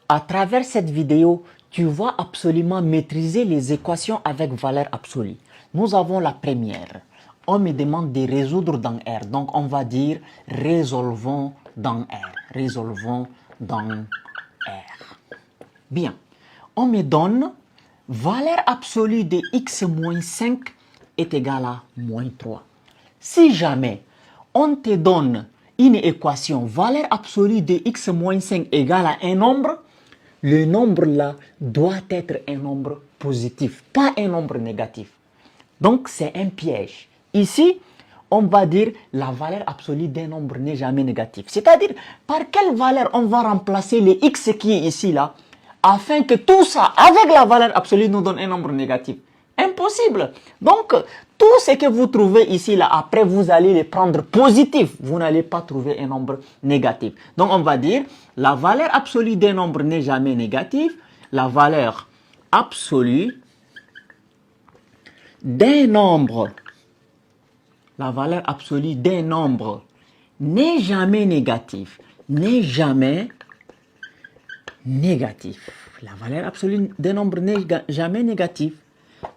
À travers cette vidéo, tu vas absolument maîtriser les équations avec valeur absolue. Nous avons la première. On me demande de résoudre dans R. Donc, on va dire résolvons dans R. Résolvons dans R. Bien. On me donne valeur absolue de x moins 5 est égale à moins 3. Si jamais on te donne une équation valeur absolue de x moins 5 égale à un nombre, le nombre là doit être un nombre positif, pas un nombre négatif. Donc c'est un piège. Ici, on va dire la valeur absolue d'un nombre n'est jamais négative. C'est-à-dire, par quelle valeur on va remplacer le x qui est ici là, afin que tout ça, avec la valeur absolue, nous donne un nombre négatif? Impossible. Donc, tout ce que vous trouvez ici, là, après, vous allez les prendre positifs. Vous n'allez pas trouver un nombre négatif. Donc, on va dire, la valeur absolue d'un nombre n'est jamais négative. La valeur absolue d'un nombre, la valeur absolue d'un nombre n'est jamais négative. N'est jamais négatif. La valeur absolue d'un nombre n'est jamais négative.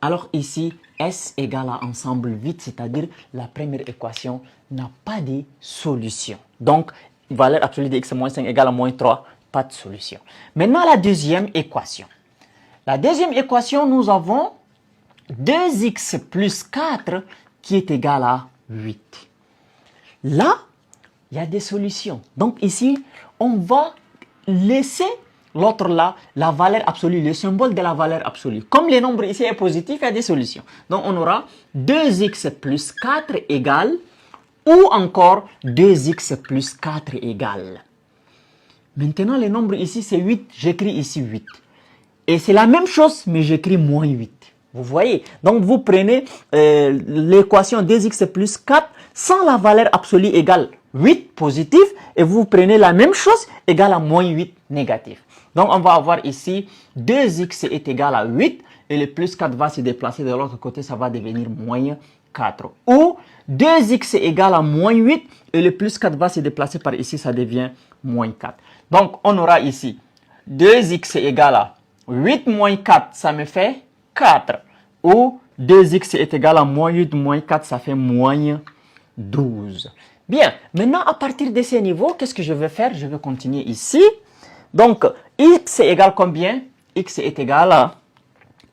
Alors ici, S égale à ensemble vide, c'est-à-dire la première équation n'a pas de solution. Donc, valeur absolue de x moins 5 égale à moins 3, pas de solution. Maintenant, la deuxième équation. La deuxième équation, nous avons 2x plus 4 qui est égal à 8. Là, il y a des solutions. Donc ici, on va laisser l'autre là, la valeur absolue, le symbole de la valeur absolue. Comme le nombre ici est positif, il y a des solutions. Donc on aura 2x plus 4 égale, ou encore 2x plus 4 égale. Maintenant, le nombre ici c'est 8, j'écris ici 8. Et c'est la même chose, mais j'écris moins 8. Vous voyez? Donc vous prenez l'équation 2x plus 4 sans la valeur absolue égale 8 positif, et vous prenez la même chose égale à moins 8 négatif. Donc on va avoir ici 2x est égal à 8 et le plus 4 va se déplacer de l'autre côté, ça va devenir moins 4. Ou 2x est égal à moins 8 et le plus 4 va se déplacer par ici, ça devient moins 4. Donc on aura ici 2x est égal à 8 moins 4, ça me fait 4. Ou 2x est égal à moins 8 moins 4, ça fait moins 12. Bien, maintenant à partir de ce niveau, qu'est-ce que je vais faire? Je vais continuer ici. Donc, x est égal à combien? X est égal à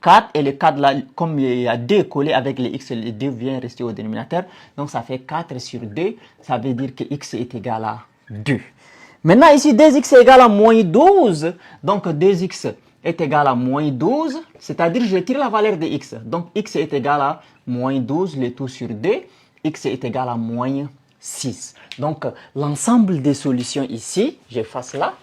4. Et le 4 là, comme il y a 2 collés avec les x, le 2 vient rester au dénominateur. Donc, ça fait 4 sur 2. Ça veut dire que x est égal à 2. Maintenant, ici, 2x est égal à moins 12. Donc, 2x est égal à moins 12. C'est-à-dire, je tire la valeur de x. Donc, x est égal à moins 12, le tout sur 2. X est égal à moins 6. Donc, l'ensemble des solutions ici, j'efface là.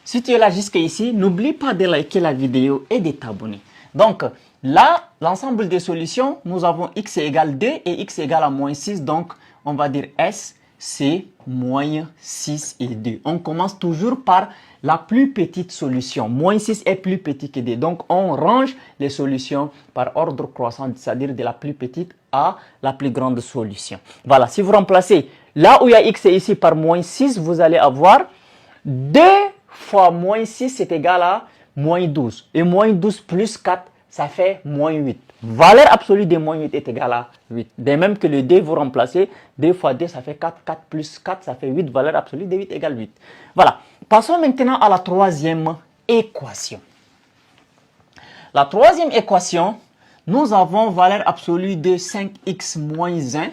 Si tu es là jusqu'ici, n'oublie pas de liker la vidéo et de t'abonner. Donc, là, l'ensemble des solutions, nous avons x égale 2 et x égale à moins 6. Donc, on va dire S, c'est moins 6 et 2. On commence toujours par la plus petite solution. Moins 6 est plus petit que 2. Donc, on range les solutions par ordre croissant, c'est-à-dire de la plus petite à la plus grande solution. Voilà, si vous remplacez là où il y a x et ici par moins 6, vous allez avoir 2 fois moins 6 c'est égal à moins 12. Et moins 12 plus 4, ça fait moins 8. Valeur absolue de moins 8 est égale à 8. De même que le 2, vous remplacez 2 fois 2, ça fait 4. 4 plus 4, ça fait 8. Valeur absolue de 8 égale 8. Voilà. Passons maintenant à la troisième équation. La troisième équation, nous avons valeur absolue de 5x moins 1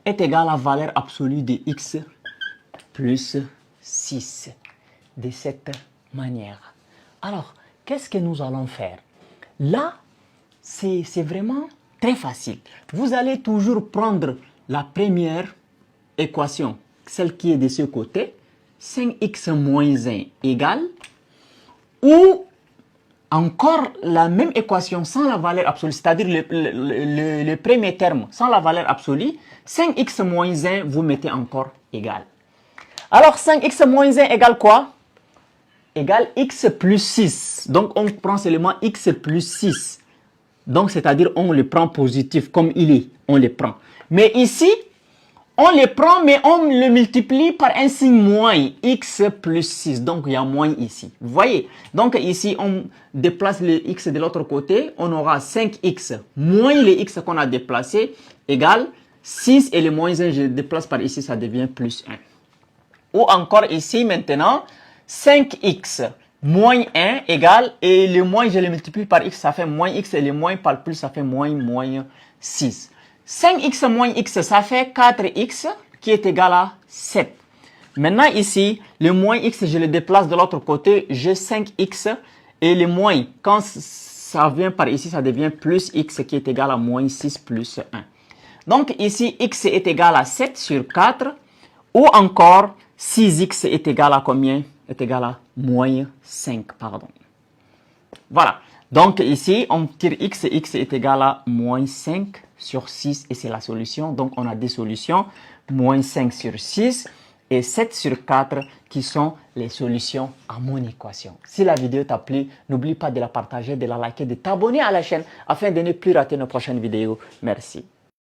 est égale à valeur absolue de x plus 6. De cette manière. Alors, qu'est-ce que nous allons faire? Là, c'est vraiment très facile. Vous allez toujours prendre la première équation, celle qui est de ce côté, 5x moins 1 égale, ou encore la même équation sans la valeur absolue, c'est-à-dire le premier terme sans la valeur absolue, 5x moins 1, vous mettez encore égal. Alors, 5x moins 1 égale quoi? Égale x plus 6. Donc, on prend seulement x plus 6. Donc, c'est-à-dire, on le prend positif comme il est. On le prend. Mais ici, On les prend, mais on le multiplie par un signe moins, x plus 6. Donc, il y a moins ici. Vous voyez? Donc, ici, on déplace le x de l'autre côté. On aura 5x moins les x qu'on a déplacé égale 6 et le moins 1, je le déplace par ici, ça devient plus 1. Ou encore ici, maintenant, 5x moins 1 égale, et le moins, je le multiplie par x, ça fait moins x, et le moins par plus, ça fait moins 6. 5x moins x, ça fait 4x qui est égal à 7. Maintenant ici, le moins x, je le déplace de l'autre côté, j'ai 5x et le moins, quand ça vient par ici, ça devient plus x qui est égal à moins 6 plus 1. Donc ici, x est égal à 7 sur 4 ou encore 6x est égal à combien? Est égal à moins 5, pardon. Voilà. Donc ici, on tire x et x est égal à moins 5 sur 6 et c'est la solution. Donc on a des solutions, moins 5 sur 6 et 7 sur 4 qui sont les solutions à mon équation. Si la vidéo t'a plu, n'oublie pas de la partager, de la liker, de t'abonner à la chaîne afin de ne plus rater nos prochaines vidéos. Merci.